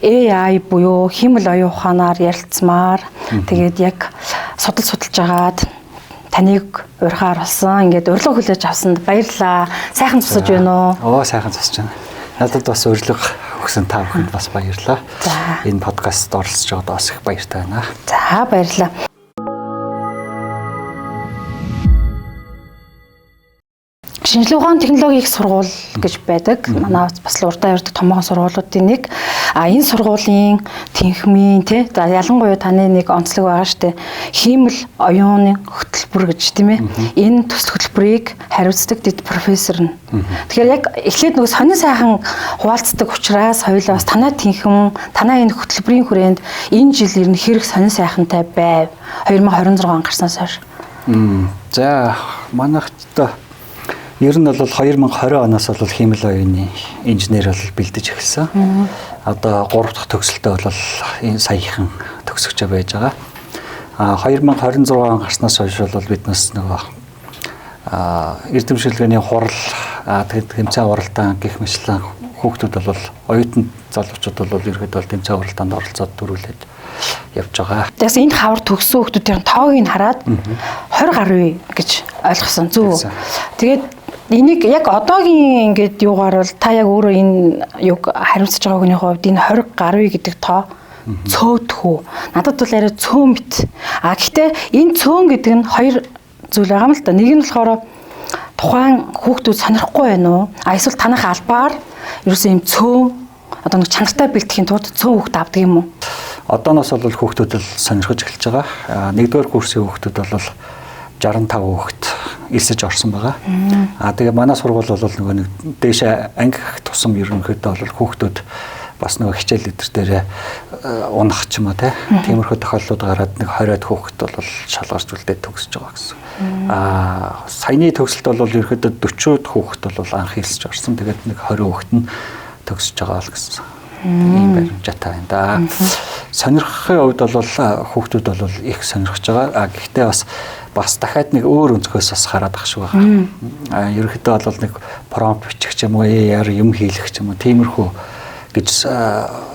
AI буюу хиймэл оюун ухаанаар ярилцмаар тэгээд яг судалж агаад таныг урьхаар болсон. Ингээд урилга хүлээж авсанд баярлалаа. Сайхан тусаж байна уу? Сайхан тусаж байна. Надад бас урилга өгсөн та бүхэнд бас баярлалаа. Энэ подкастт оролцож байгаад бас их баяртай байна. За баярлалаа. Шинжилгээ ухааны технологийн их сургууль гэж байдаг. Манай бас л урдаа ярддаг томоохон сургуулиудын нэг. Энэ сургуулийн тэнхмийн за ялангуяа таны нэг онцлог байгаа штэ. Хиймэл оюуны хөтөлбөр гэж тийм ээ. Энэ төсөл хөтөлбөрийг хариуцдаг дэд профессор нь. Тэгэхээр яг эхлээд нөгөө сонин сайхан хуваалцдаг учраас хоёулаа бас танай тэнхм, танай энэ хөтөлбөрийн хүрээнд энэ жил ер нь хэрэг сонин сайхантай байв. 2026 он гарснаас хойш. За манайхд ер нь бол 2020 оноос бол хиймэл оюуны инженер бол бэлдэж эхэлсэн. Одоо 3 дахь төгсөлтөө бол энэ саяхан төгсөж байж байгаа. 2026 он гарснаас хойш бол биднээс нөгөө эрдэмшилгээний хурал тэмцээн уралдаан гэх мэтлэн хүүхдүүд бол оюутан залуучууд бол ерөөд бол тэмцээн уралдаанд оролцоод дөрүүлээд явж байгаа. Тэгээс энэ хавар төгссөн хүүхдүүдийн тоог нь хараад 20 гаруй гэж ойлгосон зүг. Тэгээд энийг яг одоогийн ингээд юугаар бол та яг өөрөө энэ юг хариуцж байгаа хүний хувьд энэ 20 гаруй гэдэг тоо цөөдхүү. Надад бол арай цөөн бит. Гэхдээ энэ цөөн гэдэг нь хоёр зүйл байгаа юм л да. Нэг нь болохоор тухайн хүүхдүүд сонирхгүй байна уу? Эсвэл танах албаар ерөөсөө юм цөөн одоо нэг чанартай бэлтгэхийн тулд цөөн хүүхд авдаг юм уу? Одооноос бол хүүхдүүд л сонирхож эхэлж байгаа. Нэгдүгээр курсын хүүхдүүд бол 65 хүүхэд элсэж орсон байгаа. Тэгээ манай сургууль бол нөгөө нэг дээшээ анги тусам ерөнхийдөө бол хүүхдүүд бас нөгөө хичээл өдөр дээрээ унах ч юм уу тиймэрхүү тохиолдлууд гараад нэг 20-од хүүхэд бол шалгарч үлдээд төгсөж байгаа гэсэн. Саяны төгсөлт бол ерөнхийдөө 40-од хүүхэд бол анх элсэж орсон. Тэгээд нэг 20 хүүхэд нь төгсөж байгаа л гэсэн. Ийм баримжаатай байна да. Сонирхохын хувьд бол хүүхдүүд бол их сонирхож байгаа. Гэхдээ бас дахиад нэг өөр өнцгөөс бас хараад ах шиг байгаа. Ерөнхийдөө бол нэг промпт бичих ч юм уу, юм хийлгэх ч юм уу, тиймэрхүү гэж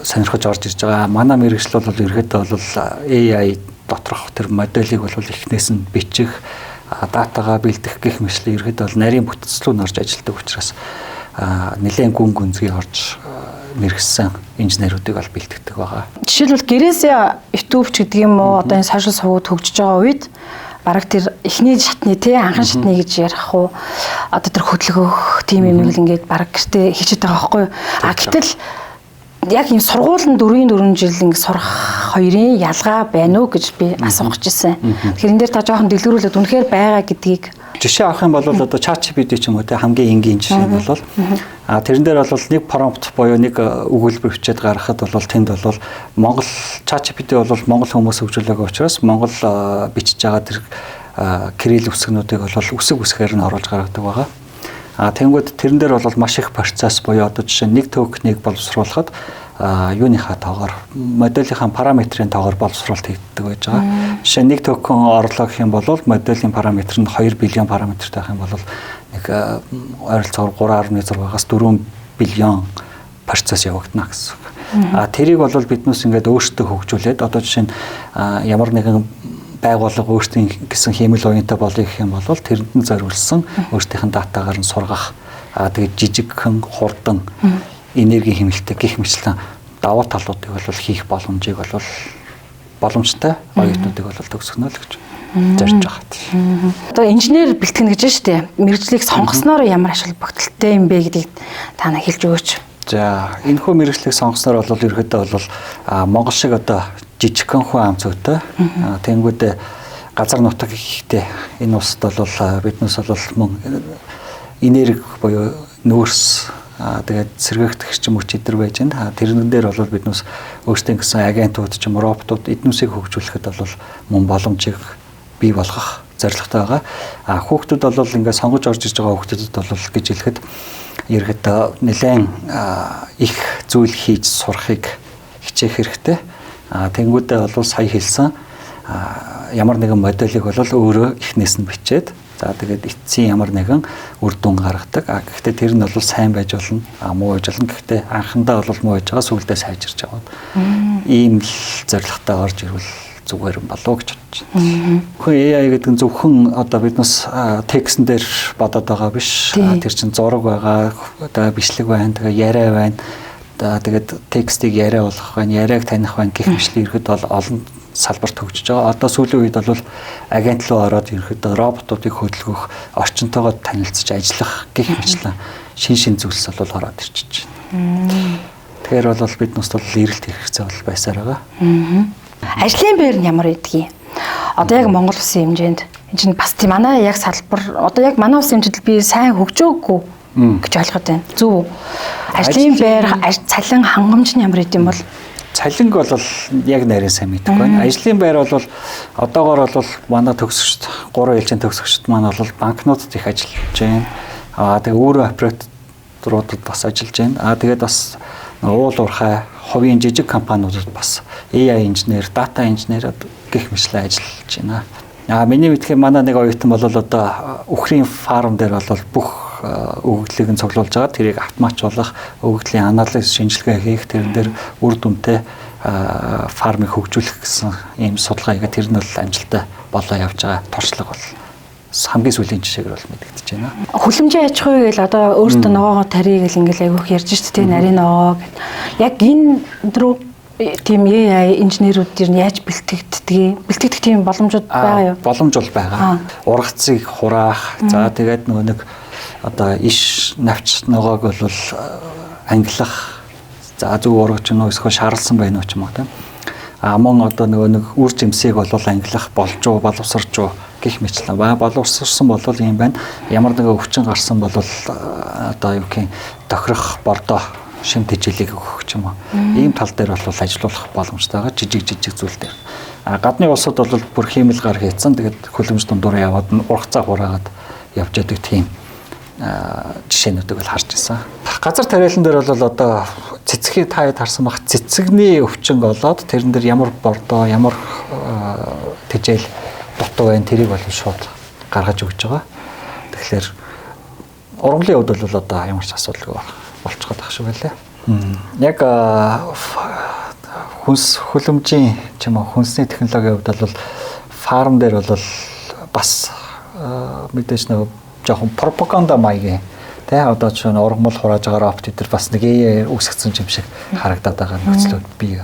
сонирхож орж ирж байгаа. Манай мэргэжил бол ерөнхийдөө бол AI доторх тэр моделийг бол эхнээс нь бичих, датагаа бэлдэх гэх мэтлээ ерөнхийдөө бол нарийн бүтцлүүн орж ажилладаг учраас нэлээд гүн гүнзгий орж мэргэсэн инженеруудыг аль бэлтгэдэг байгаа. Жишээлбэл гэрээсээ ютубч гэдэг юм уу одоо энэ сошиал сувгууд хөгжиж байгаа үед бараг тэр эхний шатны анхан шатны гэж ярих уу одоо тэр хөдөлгөх тийм юм л ингээд бараг гэртээ хийчихэд байгаа байхгүй юу. Гэтэл яг юм сургуулийн 4 жил ингэ сурах хоёрын ялгаа байна уу гэж би асуух гэжсэн. Тэгэхээр энэ дээр та жоохон дэлгэрүүлээд үнэхээр байгаа гэдгийг жишээ авах юм бол одоо ChatGPT ч юм уу хамгийн энгийн жишээ нь бол тэрэн дээр бол нэг промпт буюу нэг өгүүлбэр бичээд гаргахад бол тэнд бол Монгол ChatGPT бол монгол хүмүүс хөгжүүлээгүй учраас монгол бичиж байгаа тэр кирилл үсгнүүдийг бол үсэг үсгээр нь оруулж гаргадаг байгаа. Тэнгүүд тэрэн дээр бол маш их процесс буюу одоо жишээ нэг токеныг боловсруулахад юуныхаа тоогоор моделийнхаа параметрийн тоогоор боловсруулалт хийгддэг байж байгаа. Жишээ нэг токен орлоо гэх юм бол моделийн параметр нь 2 билион параметртэй байх юм бол нэг ойролцоогоор 3.6-аас 4 билион процесс явагдана гэсэн. Тэрийг бол биднээс ингээд өөрсдөө хөгжүүлээд одоо жишээ нь ямар нэгэн байгууллага өөрсдийн гэсэн хиймэл оюунтай болъё гэх юм бол тэрэнд нь зориулсан өөрсдийнх нь датагаар нь сургах тэгээд жижигхэн хурдан энерги хэмнэлттэй гэх мэтлэн давуу талуудыг бол хийх боломжийг бол боломжтой оюутнуудыг бол төгсгөнө л гэж зорж байгаа. Одоо инженер бэлтгэн гэж байна шүү дээ. Мэргэжлийг сонгосноор ямар ашиг бүгдэлтэй юм бэ гэдгийг та нар хэлж өгөөч. За энэ хүү мэргэжлийг сонгосноор бол ерөөдөө бол Монгол шиг одоо жижигхэн хүн ам цогтой тэнгүүдээ газар нутаг ихтэй энэ улсад бол биднээс бол мөн энерги буюу нөөц тэгээд сэргээгдэх ч юм уу чидэр байж байна. Тэрнэн дээр бол биднээс өөрсдийн гэсэн агентууд ч юм уу роботууд эднүсийг хөгжүүлэхэд бол мөн боломжийг бий болгох зорилготой байгаа. Хүүхдүүд бол ингээд сонгож орж ирж байгаа хүүхдүүдэд бол гэж хэлэхэд ерөөдөө нэлээд их зүйл хийж сурахыг хичээх хэрэгтэй. Тэнгүүдээ бол сая хэлсэн ямар нэгэн моделийг бол өөрөө эхнээс нь бичээд За тэгээд эцсийн ямар нэгэн үр дүн гаргадаг. Гэхдээ тэр нь бол сайн байж болно, муу байж болно. Гэхдээ анхандаа бол муу байж байгаа, сүүлдээ сайжирч аваад ийм л зорилготой орж ирвэл зүгээр юм болов уу гэж бодож байна. Хөөе AI гэдэг нь зөвхөн одоо биднес текстэн дээр бодоод байгаа биш. Тэр чинь зураг байгаа, одоо бичлэг байна, тэгээ яриа байна. Тэгээд текстийг яриа болгох байна, яриаг таних байна гэх мэтлэн ирэхэд бол олон салбарт хөгжиж байгаа. Одоо сүүлийн үед бол агент руу ороод ерөөхдөө роботуудыг хөдөлгөх, орчинтойгоо танилцж ажиллах гэх мэтлэн шин зүйлс бол ороод ирчихэж байна. Тэгэхээр бол биднээс бол эрэлт хэрэгцээ бол байсаар байгаа. Ажлын байр нь ямар байдгийг. Одоо яг Монгол улсын хэмжээнд энэ чинь бас тийм манай яг салбар одоо яг манай улсын хэмжээнд би сайн хөгжөөгүй гэж ойлгоод байна. Зөв. Ажлын байр, цалин хангамж нь ямар гэдэм бол цалинг бол яг нарийн сайн мэддэг байна. Ажлын байр бол одоогоор бол манай төгсөгчд 3 ээлжийн төгсөгчд маань бол банкнуудад их ажиллаж байна. Тэгээ өөрөө операторуудад бас ажиллаж байна. Тэгээд бас уул уурхай хувийн жижиг компаниудад бас AI инженер, дата инженер гэх мэтлэн ажиллаж байна. Миний мэдхээр манай нэг оюутан бол одоо үхрийн фарм дээр бол бүх өгөгдлийг нь цуглуулж байгаа. Тэрийг автоматжуулах, өгөгдлийн анализ, шинжилгээ хийх, тэрэн дээр үр дүнтэй фармыг хөгжүүлэх гэсэн ийм судалгаа хийгээд тэр нь бол амжилттай болоо явж байгаа. Туршлага бол хамгийн сүүлийн жишээгээр бол мэдэгдэж байна. Хүлэмжийн аж ахуй гэл одоо өөртөө ногоогоо тарий гэл ингээл айгүйх ярьж штэ тий нарийн ногоо гэд. Яг энэ рүү тийм AI инженерүүд ер нь яаж бэлтгэдэг тийм боломжууд байгаа юу? Боломж бол байгаа. Ургацыг хураах, за тэгээд нөгөө нэг одоо иш навч ногоог бол ангилах, за зөв ургач нь эсвэл шаарлсан байна уу ч юм уу тийм. Мөн одоо нөгөө нэг үр жимсийг бол ангилах, болжуу, боловсржуу гэх мэтлэн боловсрсан бол юм байна. Ямар нэгэн өвчин гарсан бол одоо юу гэх тохирох бордоо шим тэжээлийг өгөх ч юм уу. Ийм тал дээр бол ажиллах боломжтой байгаа жижиг зүйл дээр. Гадны улсууд бол бүр хиймэл гар хийцэн тэгээд хөлөмж дундуур яваад ургацаа хураагаад явж яадаг тийм жишээнүүдийг бол харж ирсэн. Газар тариалан дээр бол одоо цэцгийг таад харсан бах цэцэгний өвчин болоод тэрэн дээр ямар бордоо, ямар тэжээл дутуу байна тэрийг бол шууд гаргаж өгч байгаа. Тэгэхээр ургамлын хувьд бол одоо ямар ч асуудалгүй болчиход байгаа шүү гэлээ. Яг хүнс хөлөмжийн ч юм уу хүнсний технологийн хувьд бол фарм дээр бол бас мэдээж нэг жоохон пропаганда маягийн тий одоо ч ургамал хурааж байгаа робот дээр бас нэг үүсгэсэн юм шиг харагдаад байгаа нөхцлүүд бий.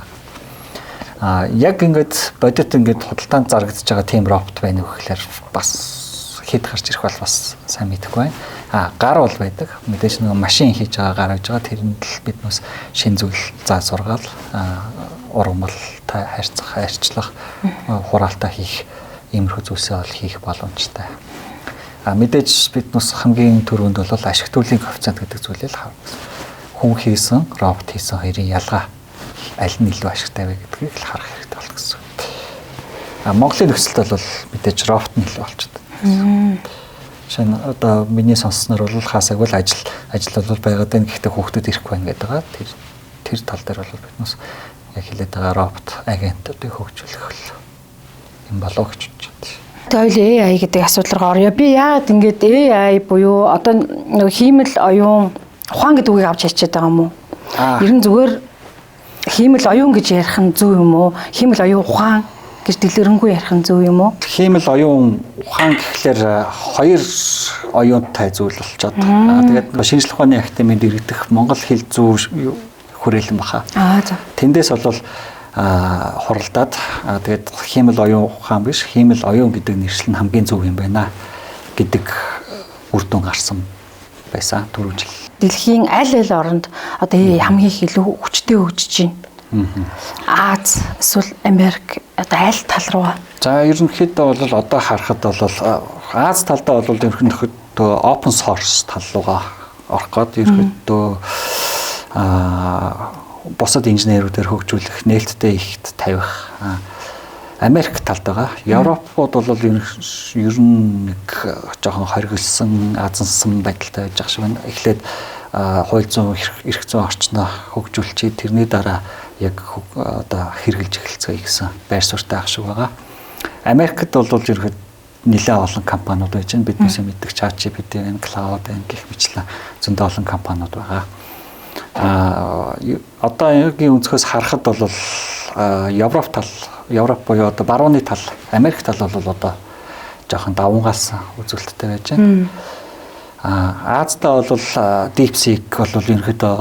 Яг ингээд бодит ингээд худалдаанд зарагдаж байгаа тийм робот байна уу гэхээр бас хэд гарч ирэх бол бас сайн мэдэхгүй байна. Гар бол байдаг. Мэдээж нэг машин хийж байгаа гар гэж байгаа. Тэрэнд л биднээс шин зүйл заа сургаал ургамалтай харьцах, хураалтаа хийх иймэрхүү зүйлсээ бол хийх боломжтой. Мэдээж биднээс хамгийн түрүүнд бол ашиг төлөвийн коэффициент гэдэг зүйлээ л хүн хийсэн, робот хийсэн хоёрын ялгаа аль нь илүү ашигтай вэ гэдгийг л харах хэрэгтэй болно гэсэн. Монголын нөхцөлд бол мэдээж робот нь илүү болчиход байна. Шинэ одоо миний сонссноор бол хаасаг бол ажил бол байгаад байна. Гэхдээ хүүхдүүд ирэхгүй байна гэдэг байгаа. Тэр тал дээр бол биднээс яг хэлээд байгаа робот агентуудыг хөгжүүлэх юм болов гэж бодож байна. Тэгээ AI гэдэг асуудал руу орё. Би яагаад ингэж AI буюу одоо нэг хиймэл оюун ухаан гэдэг үгийг авч ячаад байгаа юм уу? Ер нь зүгээр хиймэл оюун гэж ярих нь зөв юм уу? Хиймэл оюун ухаан гэж дэлгэрэнгүй ярих нь зөв юм уу? Хиймэл оюун ухаан гэхлээр хоёр оюунтай зүйл болчиход. Тэгээд шинжлэх ухааны академид иргэдэх Монгол хэл зүй хүрээлэн баха. За. Тэндээс бол хуралдаад тэгээд хиймэл оюун ухаан биш хиймэл оюун гэдэг нэршил нь хамгийн зөв юм байна гэдэг үр дүн гарсан байсан түрүү жил. Дэлхийн аль оронд одоо хамгийн их илүү хүчтэй хөгжиж байна. Аз эсвэл Америк одоо аль тал руу? За ерөнхийдөө бол одоо харахад бол Аз талдаа бол ерөнхийдөө open source тал руугаа орох гээд ерөнхийдөө бусад инженерүүдээр хөгжүүлэх, нээлттэй ихт тавих Америк талд байгаа. Европууд бол ер нь нэг жоохон хоригдсан, азансан байдалтай байж байгаа шиг байна. Эхлээд хууль зүйн, эрх зүйн орчноо хөгжүүлчихээ тэрний дараа яг одоо хэрэгжилж эхэлцгээе гэсэн байр суурьтай ах шиг байгаа. Америкт бол ерөөд нэлээд олон компаниуд байж байна. Биднээс мэддэг ChatGPT, Cloud гэх мэтлэн зөндөө олон компаниуд байгаа. Одоогийн өнцгөөс харахад бол Европ буюу одоо барууны тал, Америк тал бол одоо жоохон давмгаалсан үзүүлэлттэй байж байна. Азиудаа бол DeepSeek бол ерөнхийдөө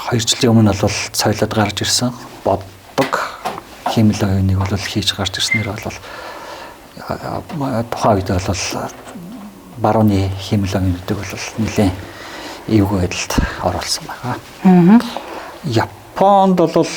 2 жилийн өмнө бол соёлоод гарч ирсэн. Боддог хиймэл оюуныг бол хийж гарч ирснээр бол тухайн үед бол барууны хиймэл оюунуудыг бол нэлээд эвгүй байдалд оруулсан байгаа. Японд бол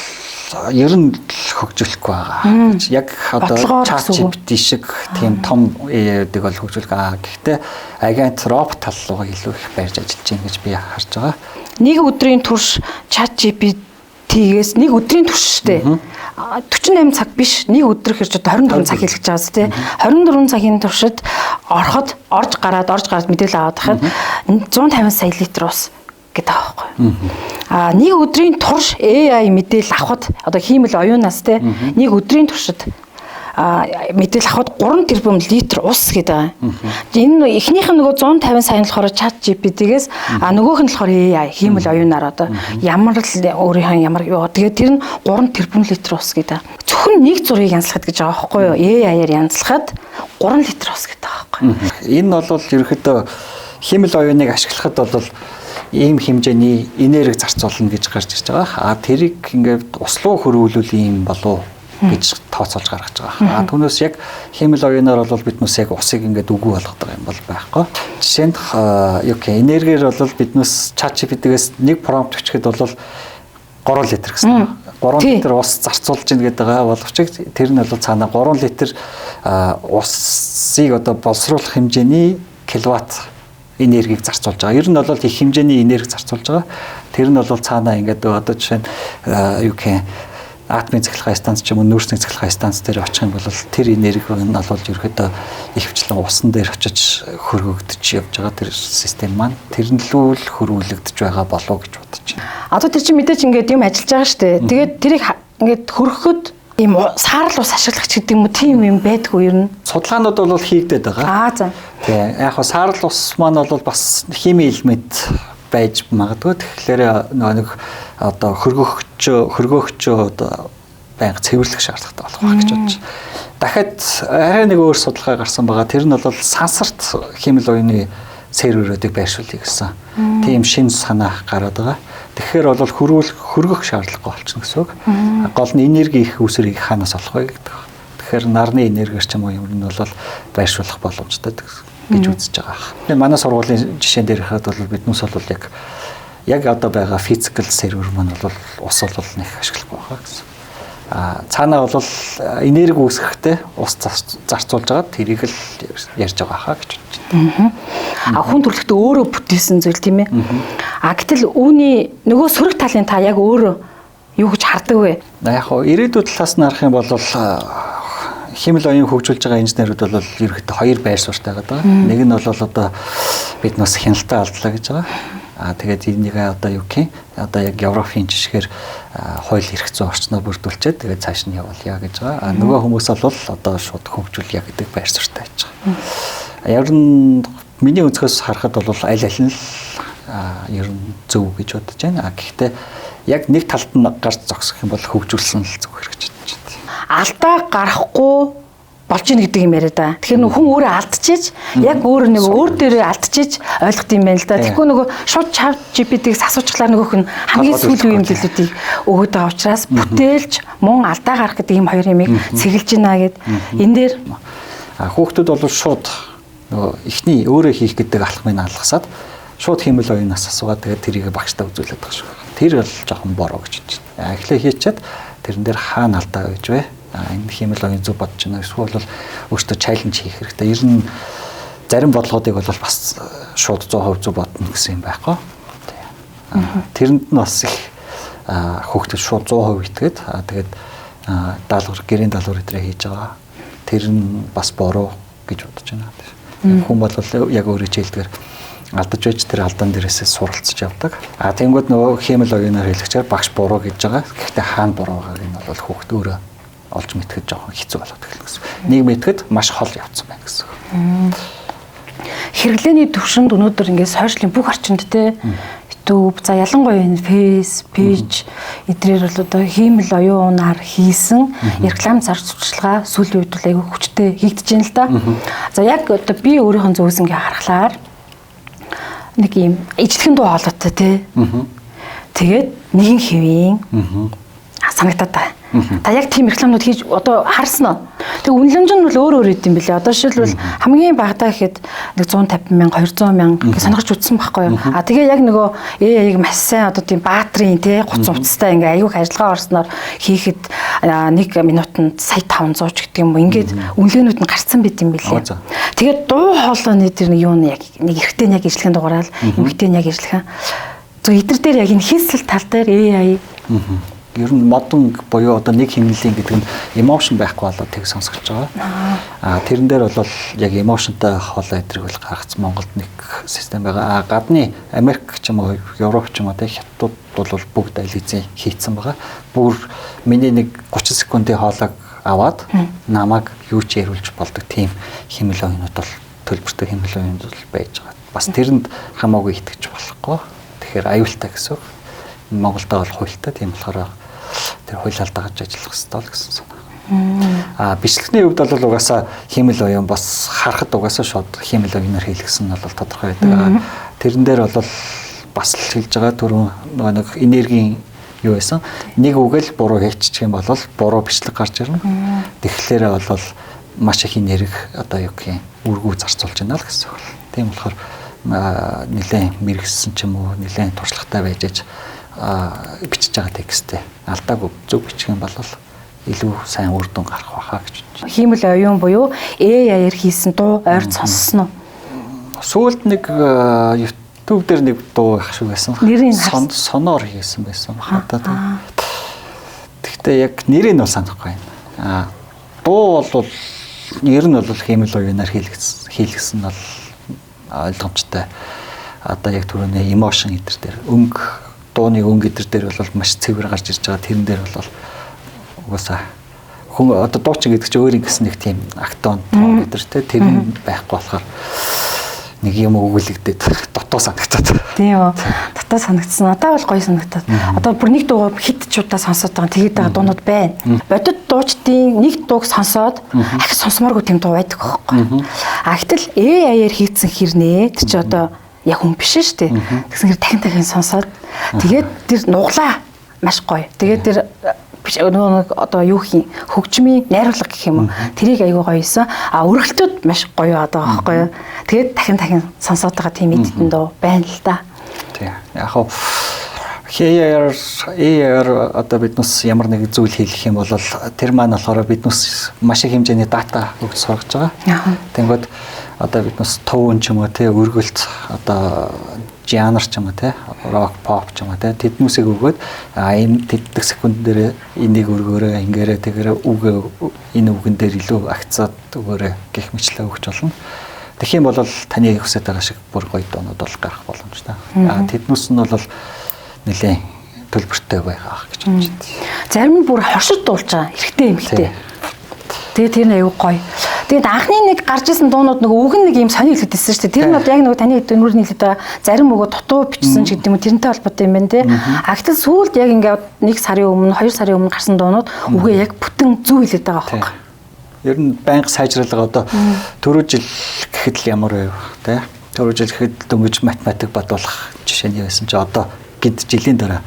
ер нь хөгжүүлэхгүй байгаа. Яг одоо ChatGPT шиг тийм том дэг бол хөгжүүлэх. Гэхдээ агент робот тал руу илүү их барьж ажиллаж байна гэж би харж байгаа. Нэг өдрийн турш ChatGPT-гээс нэг өдрийн турш шүү дээ. 48 цаг биш, нэг өдөр хэрж 24 цаг хэлж байгаа зү тий. 24 цагийн туршид орж гараад мэдээлэл аваад хахад 150 сая литр ус гэдэг байгаа байхгүй. Нэг өдрийн турш AI мэдээлэл авахд одоо хиймэл оюунаас те нэг өдрийн туршид мэдээлэл авахд 3 тэрбум литр ус гэдэг байгаа. Энэ эхнийх нь нөгөө 150 сая нь болохоор ChatGPT-гээс нөгөөх нь болохоор AI хиймэл оюунаар одоо ямар л өөрийнх нь ямар юу тэгээд тэр нь 3 тэрбум литр ус гэдэг. Зөвхөн нэг зургийг янзлахад гэж байгаа байхгүй юу? AI-аар янзлахад 3 литр ус гэдэг байгаа байхгүй. Энэ бол ерөөхдөө хиймэл оюуныг ашиглахад бол ийм хэмжээний энерги зарцуулна гэж гарч ирж байгаа. Тэрийг ингээд ус руу хөрвүүлүүл ийм болов гэж тооцоолж гаргаж байгаа. Түүнээс яг хиймэл оюунаар бол биднээс яг усыг ингээд үгүй болгодог юм бол байхгүй. Жишээнд энергиэр бол биднээс ChatGPT-гээс нэг промпт өчгöd бол 3 литр гэсэн. 3 литр ус зарцуулж ийн гэдэг байгаа боловч тэр нь бол цаана 3 литр усыг одоо боловсруулах хэмжээний киловатт энергийг зарцуулж байгаа. Ер нь бол их хэмжээний энерги зарцуулж байгаа. Тэр нь бол цаанаа ингээд одоо жишээ нь атомын цахилгаан станц ч юм уу нүүрсний цахилгаан станц дээр очих юм бол тэр энерги нь бол ерөөдөө ихвчлэн усан дээр очиж хөргөгдөж явж байгаа тэр систем маань тэрнлүүл хөрвүүлэгдэж байгаа болов гэж бодож байна. Одоо тэр чинь мэдээж ингээд юм ажиллаж байгаа шүү дээ. Тэгээд тэрийг ингээд хөргөхөд ийм саарл ус ашиглагч гэдэг юм уу тийм юм байдгүй ер нь. Судалгаанууд бол хийгдээд байгаа. За. Тэгээ яг хаа саарл ус маань бол бас хими элемент байж магадгүй. Тэгэхээр нэг одоо хөргөөгчөө одоо байнга цэвэрлэх шаардлагатай болох байх гэж бодож. Дахиад арай нэг өөр судалгаа гарсан байгаа. Тэр нь бол сансарт хиймэл оюуны серверүүдийг байршуулъя гэсэн. Тийм шин санаа гараад байгаа. Тэгэхээр бол хөргөх шаардлагагүй болчихно гэсэн үг. Гол нь энерги их үсрийг хаанаас олох вэ гэдэг. Тэгэхээр нарны энергиэр ч юм уу юм нь бол байршуулах боломжтой гэж үзэж байгаа. Тэгээ манай сургуулийн жишээн дээр хаад бол биднээс бол яг одоо байгаа физикал сервер маань бол ус бол нэг ашиглахгүй байгаа гэсэн. Цаанаа бол энерги үүсгэхдээ ус зарцуулж байгаа тэрийг л ярьж байгаа хаа гэж бодож байна. Хүн төрөлхтөө өөрөө бүтээсэн зүйл тийм ээ. Гэтэл үүний нөгөө сөрөг талын та яг өөрөө юу гэж хардаг вэ? Яг хоо ирээдүйд талаас нь харах юм бол хиймэл оюун хөгжүүлж байгаа инженерүүд бол ерөөхдөө хоёр байр суурьтай байгаа. Нэг нь бол одоо бид нас хяналтаа алдлаа гэж байгаа. Тэгээд энийг одоо юу гэх юм? Одоо яг Европын жишгээр хууль эрх зүйн орчноо бүрдүүлчихэд тэгээд цааш нь явуулъя гэж байгаа. Нөгөө хүмүүс бол одоо шууд хөгжүүлъя гэдэг байр суурьтай байж байгаа. Ер нь миний өнцгөөс харахад бол аль аль нь ер нь зөв гэж бодож байна. Гэхдээ яг нэг талд нь гарч зогсох юм бол хөгжүүлсэн л зөв хэрэг гэж бодож байна. Алдаа гарахгүй болж ийн гэдэг юм яриа да. Тэгэхээр хүн өөрөө алдчихж яг өөрөө нэг өөр дээрээ алдчихж ойлгох юм байна л да. Тэгэхгүй нөгөө шууд ChatGPT-г асуучихлаа нөгөөх нь хамгийн сүүлийн мэдээллүүдийг өгöd байгаа учраас бүтээлч мөн алдаа гарах гэдэг ийм хоёр юмыг цэглэж байна гэд энэ дээр хүүхдүүд бол шууд нөгөө эхний өөрөө хийх гэдэг алхмыг алгасаад шууд хиймэл оюунаас асуугаад тэгээд тэрийг багштай үзүүлээд байгаа шүү. Тэр бол жоохон бороо гэж бодож байна. Эхлээ хийчихэд тэрэн дээр хаана алдаа гэж вэ? Энэ хиймэл оюун зөв бодож байна. Эсвэл бол өөртөө чаленж хийх хэрэгтэй. Ер нь зарим бодлогоодыг бол бас шууд 100% зөв бодно гэсэн юм байхгүй. Тэрэнд нь бас их хүүхдэд шууд 100% итгээд тэгээд гэрийн даалгавар өдрөө хийж байгаа. Тэр нь бас бороо гэж бодож байна. Хүн бол яг өөрөө хичээлдгээр алдаж байж тэр алдаан дээрээсээ суралцж явдаг. Тэнгүүд нөгөө хиймэл оюунаар хэлэхчээр багш буруу гэж байгаа. Гэхдээ хаана буруу байгааг нь бол хүүхд өөрөө олж мэдхэд жоохон хэцүү болоод эхэлнэ гэсэн. Нэг мэдхэд маш хол явцсан байна гэсэн. Хэрэглээний төвшөнд өнөөдөр ингээд сошиалын бүх орчинд те YouTube за ялангуяа энэ Face, Page эдгээр бол одоо хиймэл оюунаар хийсэн реклам зар сурталчилгаа сүүлийн үед бол айгүй хүчтэй хийгдэж байна л да. За яг одоо би өөрийнхөө зөвс ингээ харахаар нэг юм ижлэхэн дуу хоолойтой те. Тэгээд нэгэн хэвийн санагдаад байна. Та яг тийм рекламууд хийж одоо харсан уу? Тэг үнэлэмж нь бол өөр идэм билээ. Одоо жишээлбэл хамгийн багадаа гэхэд нэг 150 мянга 200 мянга сонирхож үзсэн байхгүй юу? А тэгээ яг нөгөө яг маш сайн одоо тийм баатрийн те 30 утастай ингээ аюух ажиллагаа орсноор хийхэд 1 минутанд сая 500 ч гэдэг юм уу. Ингээд үнэлгээнүүд нь гарцсан байт юм билээ. Тэгээд дуу хоолойны тэр юу нь яг нэг эрэгтэй яг ижлэхэн дугаараа эмэгтэй яг ижлэхэн. Зөв эдгээр дээр яг энэ хийсэл тал дээр AI ер нь модон буюу одоо нэг хэмнэлийн гэдэг нь emotion байхгүй болоод тэг сонсгож байгаа. Тэрэн дээр бол яг emotionтай хоолой эдрийг бол гаргацсан Монголд нэг систем байгаа. Гадны Америк ч юм уу, Европ ч юм уу тэг хятадууд бол бүгд ализээ хийцэн байгаа. Бүр миний нэг 30 секундын хоолойг аваад намайг юу ч яриулж болдог тийм хэмэл оюунууд бол төлбөртэй хэмэл оюунууд бол байж байгаа. Бас тэрэнд хамаагүй итгэж болохгүй. Тэгэхээр аюултай гэсэн. Монголда бол хуультай тийм болохоор тэр хуулиар дагаж ажиллах хэрэгтэй гэсэн санаа. Бичлэгний хувьд бол угаасаа хэмэл оюун бас харахад угаасаа шууд хэмэл оюунаар хийлгэсэн нь бол тодорхой байдаг. Тэрэн дээр бол бас л хэлж байгаа түрүүн нэг энергийн юу байсан. Нэг үгэл буруу хийчих юм бол буруу бичлэг гарч ирнэ. Тэгэхээр бол маш их энерги одоо юу гэх юм үргүү зарцуулж байна л гэсэн үг. Тийм болохоор нэлээд мэрэгсэн ч юм уу нэлээд туршлагатай байж бичиж байгаа тексттэй алдаагүй зөв бичих юм бол илүү сайн үр дүн гарах байхаа гэж байна. Хиймэл оюун буюу AI-аар хийсэн дуу ойрт сонссон уу? Сүүлд нэг YouTube дээр нэг дуу их шиг байсан. Соноор хийсэн байсан бахаа. Гэхдээ яг нэрийг нь санахгүй байна. Дуу бол ер нь бол хиймэл оюунаар хийлгэсэн нь бол ойлгомжтой. Одоо яг түрүүний emotion эдэр дээр дууны өнгө эдэр дээр бол маш цэвэр гарч ирж байгаа. Тэрэн дээр бол угаасаа хүн одоо дуучин гэдэг чинь өөрийн гэсэн нэг тийм актон эдэр тэр нь байхгүй болохоор нэг юм өгүүлэгдээд дотоо санагтаад. Тийм үү. Дотоо санагдсан. Одоо бол гоё санагтаад. Одоо бүр нэг дуугаа хит ч удаа сонсоод байгаа. Тэгээд байгаа дуунууд байна. Бодит дуучдын нэг дууг сонсоод ахи сонсомооргүй тийм дуу байдаг байхгүй. Гэтэл AI-аар хийцэн хэрнээ. Тэр чи одоо яг хүн биш шүү дээ. Тэгсэн хэрэг дахин сонсоод тэгээд тэр нуглаа маш гоё. Тэгээд тэр нөгөө одоо юу хин хөгжмийн найруулга гэх юм уу. Тэрийг аягүй гоё хийсэн. Өргөлтүүд маш гоё одоо байхгүй юу. Тэгээд дахин сонсоод байгаа тийм эдитэн дөө байна л да. Тийм. Яг хоо AI-аар одоо биднес ямар нэг зүйл хийх юм бол тэр маань болохоор биднес маш их хэмжээний дата өгч сургаж байгаа. Тэнгүүд одоо биднес төвөн ч юм уу те өргөлт одоо жанр ч юм уу те рок pop ч юм уу те тэднүүсийг өгөөд энэ тэддэг секунд дээр энийг өргөөрэй ингээрэй тэгээрэй үгээ энэ үгэн дээр илүү акцент өгөөрэй гэх мэтлээ өгч болно. Тэгэх юм бол таны хүсэж байгаа шиг бүр гоё доонод бол гарах боломжтой. Тэднүүс нь бол нэлээд төлбөртэй байгаа гэж бодож байна. Зарим нь бүр хошид дуулж байгаа эрэгтэй эмэгтэй. Тэгээд тэр нь аюу гоё. Тэгээд анхны нэг гарч исэн дуунууд нэг үг нэг юм сони хэлэдсэн шүү дээ. Тэр нь яг нэг таны дөрвөр нийлээд байгаа зарим өгөө дутуу бичсэн ч гэдэг юм тэрнтэй холбоотой юм байна те. Гэтэл сүүлд яг ингээд 1 сарын өмнө 2 сарын өмнө гарсан дуунууд үгээ яг бүтэн зүү хэлээд байгаа байхгүй. Ер нь байнга сайжруулга одоо түрүү жил гэхэд л ямар байв те. Түрүү жил гэхэд дөнгөж математик бодуулах жишээ нь байсан чи одоо гэд жилийн дараа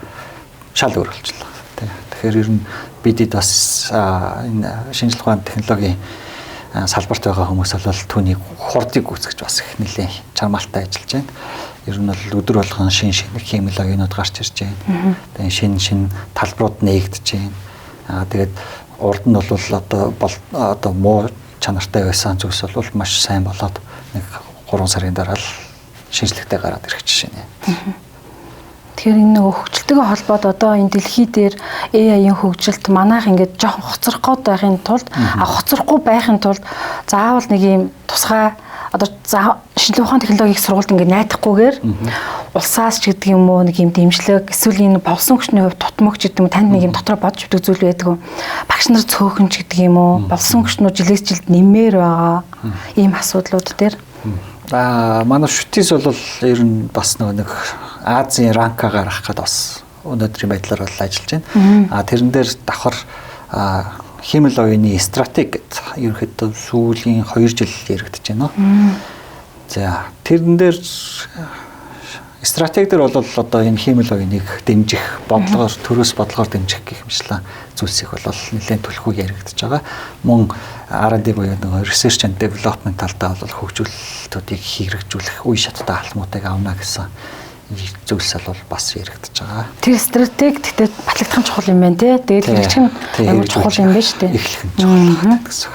шал өөр болчихлоо. Тэгэхээр ер нь бидэд бас энэ шинжлэх ухааны технологийн салбарт байгаа хүмүүс бол түүнийг хурдыг үүсгэж бас их нэлээд чармаалтай ажиллаж байна. Ер нь бол өдөр болгон шин хэмэл оюунууд гарч ирж байна. Тэгээд шин талбарууд нээгдэж байна. Тэгээд урд нь бол одоо муу чанартай байсан зүйлс бол маш сайн болоод нэг 3 сарын дараа л шинжлэхтэй гараад ирэх жишээ нь. Тэгэхээр энэ нөгөө хөгжилтэйгээ холбоод одоо энэ дэлхий дээр AI-ийн хөгжилт манайх ингээд жоохон хоцрох гээд байхын тулд хоцрохгүй байхын тулд заавал нэг юм тусгай одоо шинжлэх ухааны технологийн сургуульд ингээд найдахгүйгээр улсаас ч гэдэг юм уу нэг юм дэмжлэг эсвэл энэ болсон хүчний хувьд тутмагч гэдэг юм танд нэг юм дотроо бодож өгдөг зүйл байдаг уу? Багш нар цөөхөн ч гэдэг юм уу? Болсон хүчнүүд жилээс жилд нэмээр байгаа. Ийм асуудлууд дээр. Манай шүтээс бол ер нь бас нэг Азийн ранка гаргах гэдэг бас өнөөдрийн байдлаар бол ажиллаж байна. Тэрэн дээр давхар химэл оюуны стратеги гэдэг ерөнхийдөө сүүлийн 2 жил яригдж байна. За тэрэн дээр стратеги дээр бол одоо энэ химэл оюуныг дэмжих, бодлогоор төрөөс бодлогоор дэмжих гэх мэтлэн зүйлсийг бол нэлээд түлхүү яригдж байгаа. Мөн R&D буюу нэг research and development талдаа бол хөгжүүлэлтүүдийг хэрэгжүүлэх үе шаттай алхмуудыг авна гэсэн зүйлс бол бас яригдж байгаа. Тэр стратеги гэхдээ батлагдах нь чухал юм байна тий. Тэгэл хэрэгжих нь аюул чухал юм байна шүү дээ. Эхлэх нь чухал гэсэн.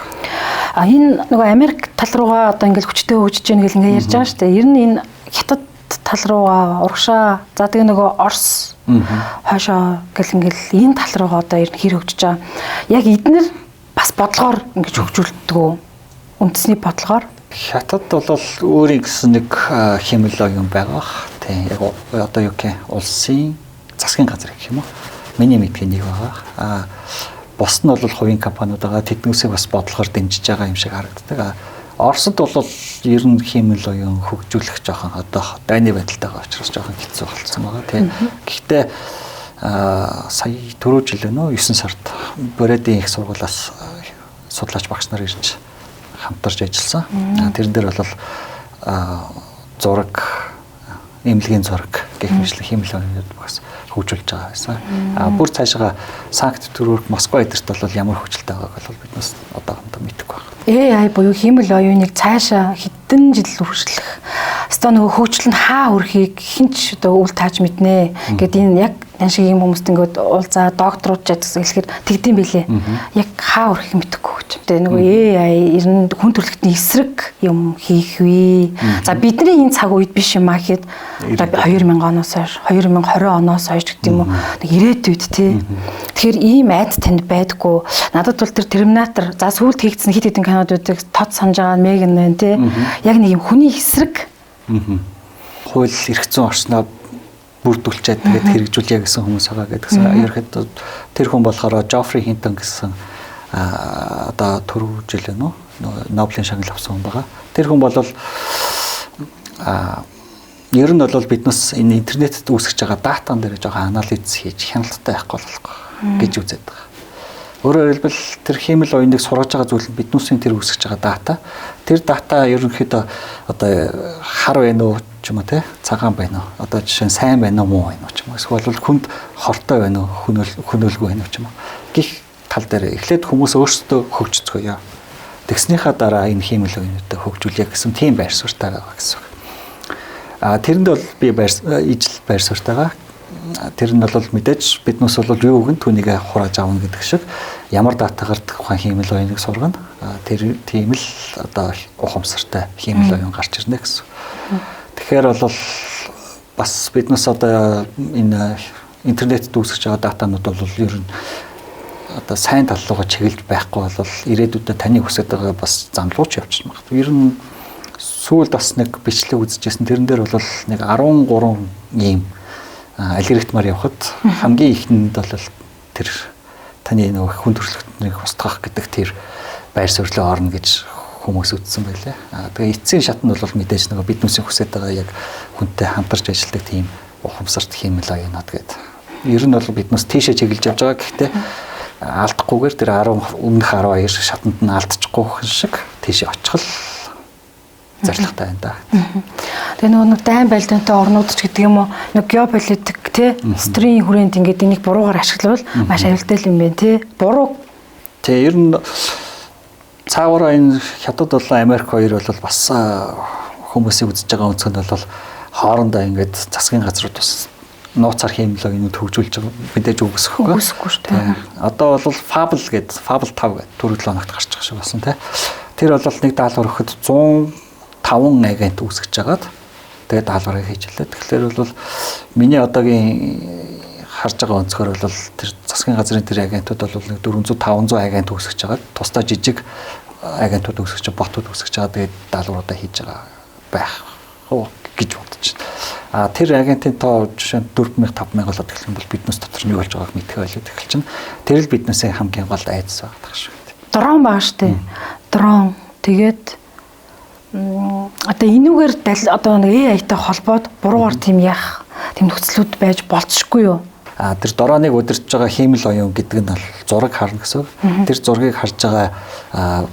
Энэ нөгөө Америк тал руугаа одоо ингээл хүчтэй хөгжиж гэнэ гэл ингээд ярьж байгаа шүү дээ. Ер нь энэ хятад тал руугаа урагшаа за тэгээ нөгөө Орос хойшоо гэл ингээл энэ тал руугаа одоо ер нь хэр хөгжиж байгаа. Яг эднэр бас бодлогоор ингэж хөгжүүлдэг үү? Үндэсний бодлогоор Хятад бол өөрийн гэсэн нэг химэл оюун байгаа. Тийм яг одоо юу гэх улсын засгийн газар гэх юм уу? Миний мэдхийн нэг байгаа. Бос нь бол хувийн компаниуд байгаа. Тэднүүсээ бас бодлогоор дэмжиж байгаа юм шиг харагддаг. Оросд бол ер нь химэл оюун хөгжүүлэх жоохон одоо дайны байдалтай байгаа учраас жоохон хэцүү болцсон байгаа. Тийм. Гэхдээ сая 4 жил нөө 9 сард Бородын их сургуулиас судлаач багш нар ирж хамтарч ажилласан. Тэрэн дээр бол зураг, эмнэлгийн зураг гэх мэтлэн химэл оюунууд бас хөгжүүлж байгаа байсан. Бүр цаашаа Санкт-Петербург, Москва эдэрт бол ямар хөгжилтэй байгааг бол биднээс одоохондоо мэдэхгүй байна. AI буюу химэл оюуныг цаашаа хэдэн жил үргэлжлэх. Хэвээ нөгөө хөгжил нь хаа хүрэхийг хинч одоо үл тааж мэднэ. Гэт энэ яг энэ шиг юм хүмүүст ингээд уулзаа докторууд ч гэсэн хэлэхээр тэгдэм билээ. Яг хаа хүрэхийг мэдэхгүй гэж. Тэгээ нөгөө AI ер нь хүн төрөлхтний эсрэг юм хийх вэ. За бидний энэ цаг үед биш юм аа гэхэд 2000 оноос хойш 2020 оноос хойш гэдэг юм уу нэг ирээдүйд тий. Тэгэхээр ийм айд танд байдгүй. Надад бол тэр Терминатор за сүүлд хийгдсэн хит хитэн кинодуудыг тод санаж байгаа Меган байна тий. Яг нэг юм хүний эсрэг. Хууль эрх зүйн орчноо бүрдүүлчихэд тэгээд хэрэгжүүлье гэсэн хүмүүс байгаа гэдгсэн. Ерөнхийдөө тэр хүн болохоор Жофри Хинтон гэсэн одоо түрүү жил Нобелийн шагнал авсан хүн байгаа. Тэр хүн бол ер нь бол биднес энэ интернетэд үүсгэж байгаа датан дээр жоохон анализ хийж хяналттай байхгүй болохгүй гэж үзээд байгаа. Өөрөөр хэлбэл тэр химэл оюуныг сургаж байгаа зүйл нь биднүүсийн тэр үүсгэж байгаа дата. Тэр дата ерөнхийдөө одоо хар байна уу ч юм уу те цагаан байна уу? Одоо жишээ нь сайн байна уу муу байна уу ч юм уу? Эсвэл хүнд хортой байна уу? Хөнөөлгүй байна уу ч юм уу? Гэх тал дээр эхлээд хүмүүс өөрсдөө хөгжцгөөё. Тэгснийхаа дараа энэ химэл оюунуудаа хөгжүүлье гэсэн тийм байр суурьтай байгаа гэсэн. Тэрэнд бол би ижил байр суурьтай байгаа. Тэр нь бол мэдээж биднээс бол юу гэн түүнийг хурааж авна гэдэг шиг ямар датагаар тухайн химэл оюуныг сургана. Тэр тийм л одоо ухамсартай химэл оюун гарч ирнэ гэсэн. Тэгэхээр бол бас биднээс одоо энэ интернетэд үүсгэж байгаа датанууд бол ер нь одоо сайн тал руугаа чиглэж байхгүй бол ирээдүйдээ таны хүсэж байгаа бас замлууч явчих магадгүй. Ер нь сүүлд бас нэг бичлэг үзчихсэн. Тэрэн дээр бол нэг 13 ийм алгоритмаар явхад хамгийн ихэнд бол тэр таны нэг хүн төрөлхтнийг устгах гэдэг тэр байр суурьлаа орно гэж хүмүүс үзсэн байлээ. Тэгээ эцсийн шат нь бол мэдээж нэг биднүүсийн хүсэж байгаа яг хүнтэй хамтарч ажилладаг тийм ухамсарт химэл оюунууд гэдэг. Ер нь бол биднээс тийшээ чиглэж явж байгаа. Гэхдээ алдахгүйгээр тэр 10 өмнөх 12 шатанд нь алдчихгүй шиг тийшээ очих л зорилготой байна да. Тэгээ нөгөө дайн байлдаантай орнууд ч гэдэг юм уу нэг геополитик тий стрийн хүрээнд ингээд энийг буруугаар ашиглавал маш аюултай юм байна тий. Буруу. Тэгээ ер нь цаавар энэ Хятад болон Америк хоёр бол бас хүмүүсийн үзэж байгаа өнцгөнд бол хоорондоо ингээд засгийн газрууд бас нууцаар химэл оюунууд хөгжүүлж байгаа мэдээж үгүйсэхгүй шүү дээ. Одоо бол Fable 5 гэдэг түрүү 7 хоногт гарч байгаа шиг болсон тий. Тэр бол нэг даалгавар өгөхөд 105 агент үүсгэж байгаад тэгээд даалгаврыг хийж хэлээ. Тэгэхээр бол миний одоогийн харж байгаа өнцгөр бол тэр засгийн газрын тэр агентууд бол нэг 400 500 агент үүсгэж байгаад тусдаа жижиг агентууд үүсгэж, ботууд үүсгэж байгаа тэгээд даалгавруудаа хийж байгаа байх уу гэж бодож байна. Тэр агентын тоо жишээ нь 4,000 5,000 болоод эхлэх юм бол биднээс дотор нь юу болж байгааг мэдэх байлаад эхэлж байна. Тэр л биднээсээ хамгийн гол айдас байгаа даа шүү. Дрон байгаа шүү дээ. Дрон тэгээд одоо энүүгээр одоо нэг AI-тай холбоод буруугаар тийм яах тийм нөхцлүүд байж болцсохгүй юу? Тэр дорооныг удирдах байгаа хиймэл оюун гэдэг нь бол зураг харна гэсэн. Тэр зургийг харж байгаа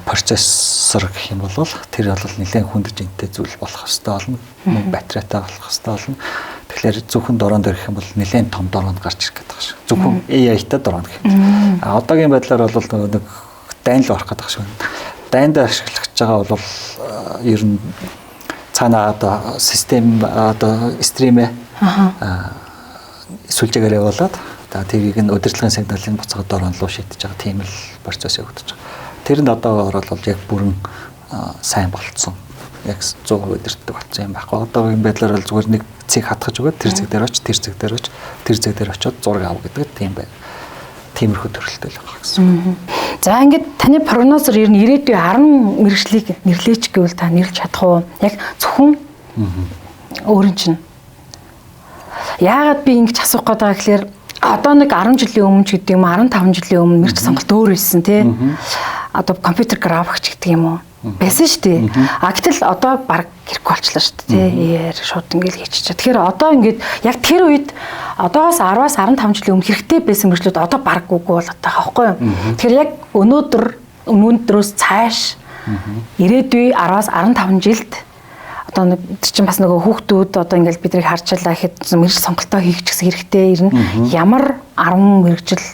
процессор гэх юм бол тэр бол нэлээд хүнд жинтэй зүйл болох хэвээр болно. Мөн батарейтай болох хэвээр болно. Тэгэхээр зөвхөн дороонд ирэх юм бол нэлээд том дороонд гарч ирэх гэдэг шүү. Зөвхөн AI-тай дороо гэх юм. Одоогийн байдлаар бол нэг дайн л орох гэдэг шүү. Дайнд ашиглаж байгаа бол ер нь цаанаа одоо систем одоо стримээ сүлжээгээр явуулаад тэрийг нь удирдлагын сигналын буцаад дороо руу шийдэж байгаа тийм л процесс явагдаж байгаа. Тэр нь одоо бол яг бүрэн сайн болцсон. Яг 100% удирддаг болсон юм байхгүй. Одоогийн байдлаар бол зүгээр нэг цэг хатгаж өгөөд тэр цэг дээр очиж, тэр цэг дээр очиж, тэр цэг дээр очиод зураг ав гэдэг тийм байна. Тиймэрхүү төрөлтэй л байгаа гэсэн. За ингээд таны прогнозор ер нь ирээдүйн 10 мэргэжлийг нэрлэж гэвэл та нэрлэж чадах уу? Яг зөвхөн өөрийн чинь. Яагаад би ингэж асуух гээд байгаа гэхээр одоо нэг 10 жилийн өмнө ч гэдэг юм 15 жилийн өмнө мэргэжил сонголт өөр байсан тий. Одоо компьютер графикч гэдэг юм уу? Байсан шүү дээ. Гэтэл одоо баг хэрэггүй болчихлоо шүү дээ. Яар шууд ингээл хийчихэж. Тэгэхээр одоо ингээд яг тэр үед одоос 10-аас 15 жилийн өмнө хэрэгтэй байсан мэргэжлүүд одоо баг үгүй болоод байгаа байхгүй юу? Тэгэхээр яг өнөөдрөөс цааш ирээдүйн 10-аас 15 жилд одоо нэг чинь бас нөгөө хүүхдүүд одоо ингээл биднийг харжлаа гэхэд мэргэжил сонголтоо хийх гэсэн хэрэгтэй ирнэ. Ямар 10 мэргэжил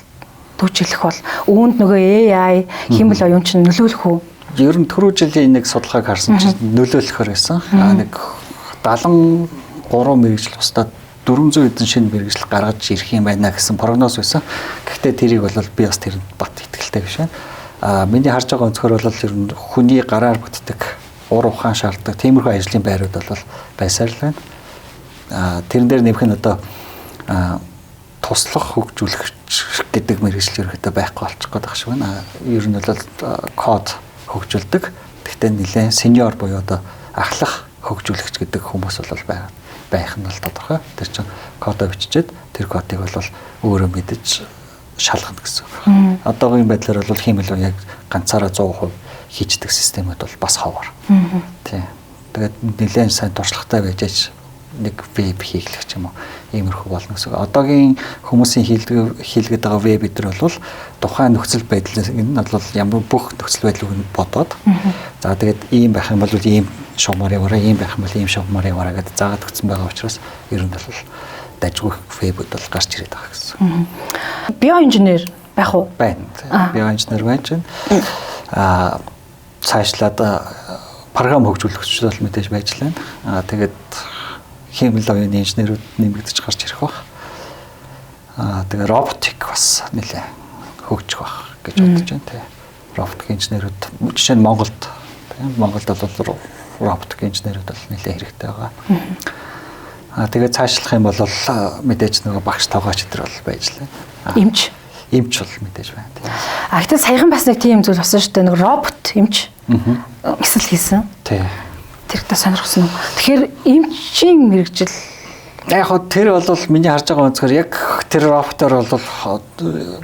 төвчлөх бол үүнд нөгөө AI хиймэл оюун чинь нөлөөлөх үү? Ер нь түрүү жилийн нэг судалгааг харсан чинь нөлөөлөхөр байсан. Нэг 73 мэргэжил бусдад 400 эдэн шинэ мэргэжил гаргаж ирэх юм байна гэсэн прогноз байсан. Гэхдээ тэрийг бол би бас тэрэнд бат итгэлтэй биш байна. Миний харж байгаа өнцгөр бол ер нь хүний гараар бүтдэг уур ухаан шаарддаг тиймэрхүү ажлын байрууд бол байсаар л байна. Тэрэн дээр нэмэх нь одоо туслах хөгжүүлэгч гэдэг мэргэжил ерөөдөө байхгүй болчих гээд байгаа шиг байна. Ер нь бол код хөгжүүлдэг. Гэхдээ нэлээд сеньор буюу одоо ахлах хөгжүүлэгч гэдэг хүмүүс бол байх нь бол тодорхой. Тэр чинь кодоо бичиж тэр кодыг бол өөрөө мэдэж шалгана гэсэн. Одоогийн байдлаар бол хиймэл яг ганцаараа 100% хийждэг системүүд бол бас ховор. Тийм. Тэгээд нэлээд сайн туршлагатай байж нэг веб хийх ч юм уу иймэрхүү болно гэсэн. Одоогийн хүмүүсийн хийлгээд байгаа веб өдр бол тухайн нөхцөл байдлыг нь бол ямар бүх нөхцөл байдлыг нь бодоод за тэгээд ийм байх юм бол ийм шугамар яваараа, ийм байх юм бол ийм шугамар яваараа гэдэг заагаад өгсөн байгаа учраас ер нь бол дажгүй вебуд бол гарч ирээд байгаа гэсэн. Биоинженер байх уу? Байна. Биоинженер байж байна. Цаашлаад програм хөгжүүлэгч бол мэдээж байж лээ. Тэгээд хиймэл оюуны инженерүүд нэмэгдэж гарч ирэх бах. Тэгээ роботик бас нэлээ хөгжих бах гэж бодож байна тий. Роботик инженерүүд жишээ нь Монголд бол роботик инженерүүд бол нэлээ хэрэгтэй байгаа. Тэгээ цаашлах юм бол мэдээж нөгөө багш тоогооч өдр бол байж лээ. Эмч бол мэдээж байна тий. Гэхдээ саяхан бас нэг тийм зүйл болсон шүү дээ. Нэг робот эмч эсвэл хийсэн. Тий. Тэрхтээ сонирхсан уу? Тэгэхээр эмчийн мэргэжил яг хөө тэр бол миний харж байгаа өнцгөр яг тэр роботоор бол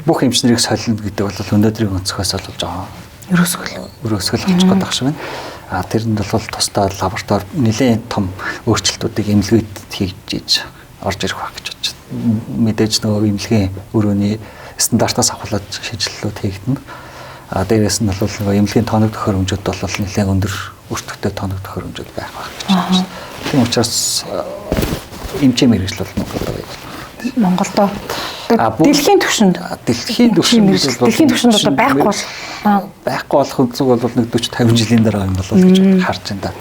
бүх эмчнэрийг солино гэдэг бол өнөөдрийн өнцгөөс бол жоо өрөөсгөл гэж бодох шиг байна. Тэрэнд бол тусдаа лаборатори нэлээд том өөрчлөлтүүдийг эмнэлгээд хийж орж ирэх байх гэж бодож байна. Мэдээж нөгөө эмнэлгийн өрөөний стандартаас авахлаад шийдлүүд хийгдэнэ. Дээрээс нь бол нөгөө эмнэлгийн тоног төхөөрөмжүүд бол нэлээд өндөр өртөгтэй тоног төхөөрөмжүүд байх гэж бодож байна. Тийм учраас эмчийн мэргэжил бол Монголд дэлхийн түвшинд одоо байхгүй болох өнцөг бол нэг 40-50 жилийн дараа юм болов уу гэж харж байна.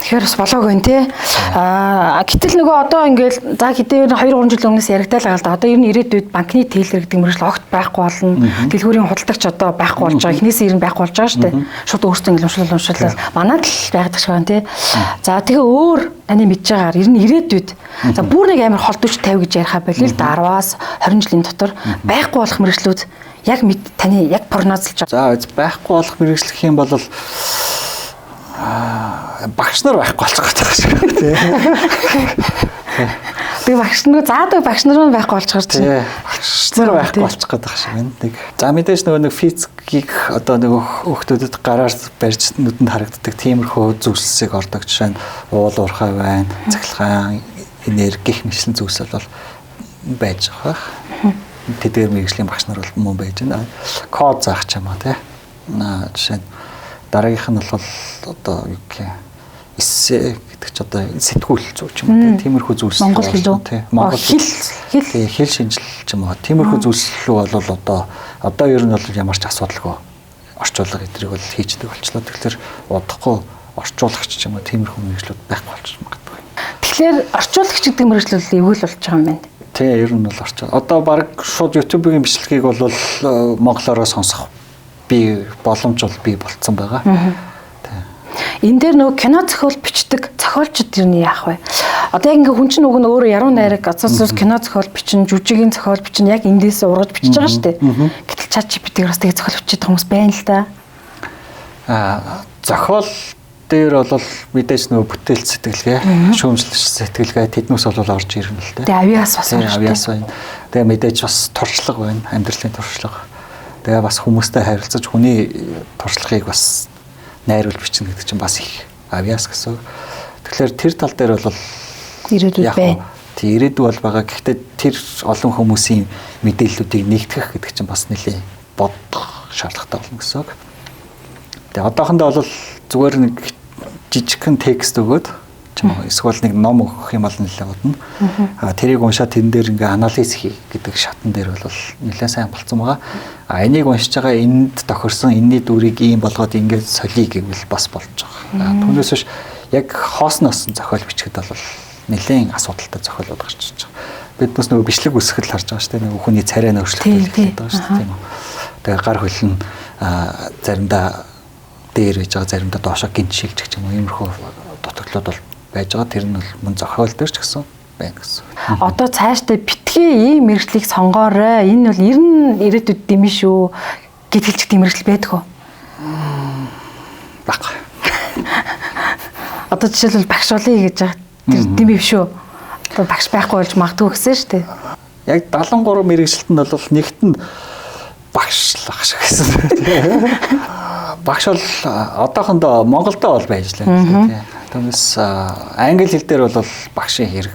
Тэгэхээр бас болоог байна тий. Гэтэл нөгөө одоо ингээл за хэдийн 2-3 жил өмнөөс яригдал байгаа л да. Одоо ер нь ирээдүйд банкны тейлэр гэдэг мөрөжл огт байхгүй болно. Дэлгүүрийн худалдагч одоо байхгүй болж байгаа. Эхнээсээ ер нь байхгүй болж байгаа шүү дээ. Шууд өөрсдөө ингээл уншлал манад л байгаад байгаа тий. За тэгээ өөр таны мэдж байгаагаар ер нь ирээдүйд за бүр нэг амар хол 40 50 гэж яриха болъё л да 10-аас 20 жилийн дотор байхгүй болох мөрөжлүүд яг таны яг прогнозлж байгаа. За байхгүй болох мэргэжил гэх юм бол багш нар байхгүй болчих гээд байгаа шиг тийм. Тэгээ багш нар заадаг багш нар байхгүй болчих гэж байна. Багш нар байхгүй болчих гээд байгаа шиг байна. Нэг за мэдээж нэг физикийг одоо нэг хүүхдүүдэд гараар барьж нүдэнд харагддаг тиймэрхүү зүйлсийг ордог жишээ нь уул уурхай байна, цахилгаан, энерги гэх мэтлэн зүйлс бол байж байгаа. Тэдгээр мэргэжлийн багш нар бол мөн байж байна. Код заах ч юм уу тийм. Жишээ нь дараагийнх нь бол одоо юу гэх эссе гэдэг ч одоо сэтгүүл зүй ч юм уу тиймэрхүү зүйлс Монгол хэл Монгол хэл шинжил ч юм уу тиймэрхүү зүйлслүү бол одоо ер нь бол ямар ч асуудалгүй орчуулга эдрийг бол хийждэг болчлоо. Тэгэхээр удахгүй орчуулагч ч юм уу тиймэрхүү мэргэжлүүд байхгүй болчих магадгүй. Тэгэхээр орчуулагч гэдэг мэргэжлүүд эвгүй л болж байгаа юм байна. Тий, ер нь бол орчуул. Одоо баг шууд YouTube-ийн бичлэгийг бол монголоор сонсох би боломж бол бий болцсон байгаа. Энэ дээр нөгөө кино зохиол бичдэг зохиолчд юу яах вэ? Одоо яг ингээ хүн чинь нөгөө өөрөө яруу найраг асуусан кино зохиол бичин, жүжигийн зохиол бичин яг эндээс ургаж бичиж байгаа шүү дээ. Гэтэл ChatGPT-гээр бас тэгээ зохиол бичиж хүмүүс байна л да. Зохиол дээр бол мэдээж нөгөө бүтээл сэтгэлгээ, шүүмжлэлч сэтгэлгээ тэднээс бол орж ирнэ л дээ. Тэгээ авиас бас авиас байна. Тэгээ мэдээж бас туршлага байна, амьдралын туршлага. Тэгээ бас хүмүүстэй харилцаж хүний туршлагыг бас найруулж бичнэ гэдэг чинь бас их авиас гэсэн. Тэгэхээр тэр тал дээр бол ирээдүйд байна. Тий, ирээдүй бол байгаа. Гэхдээ тэр олон хүмүүсийн мэдээллүүдийг нэгтгэх гэдэг чинь бас нэлээд бодох шаардлагатай болно гэсэн. Тэгээ одоохондоо бол зүгээр нэг жижигхэн текст өгөөд ч юм уу эсвэл нэг ном өгөх юм бол нэлээд бодно. Тэрийг уншаад тэрэн дээр ингээ анализ хий гэдэг шатн дээр бол нэлээд сайн болцсон байгаа. Энийг уншиж байгаа энд тохирсон энэний дүрийг ийм болгоод ингээд солиё гэвэл бас болж байгаа. Түүнээс биш яг хоосноос зохиол бичгэд бол нэлээд асуудалтай зохиолууд гарч ирж байгаа. Биднээс нөгөө бичлэг үсгэл харж байгаа шүү дээ. Нөгөө хүний царай нөөцлөлт хийх гэдэг шүү дээ. Тэгээ гар хөлн заримдаа дээр байж байгаа, заримдаа доошоо гинт шилжих гэх юм уу иймэрхүү дутагдлууд бол байж байгаа. Тэр нь бол мөн зохиол дээр ч гэсэн байна гэсэн. Одоо цаашдаа битгий ийм мэргэжлийг сонгоорой. Энэ бол ер нь ирээдүйд дэмий шүү гэдгэлж тийм мэргэжил байдаг уу? Баг. Одоо жишээлбэл багш болъё гэж байгаа. Тэр дэмий биш үү? Одоо багш байхгүй болж магадгүй гэсэн шүү дээ. Яг 73 мэргэжилтэнд бол нэгт нь багшлах шиг гэсэн. Багш бол одоохондоо Монголдо бол байж лээ тийм. Түүнээс англи хэл дээр бол багшийн хэрэг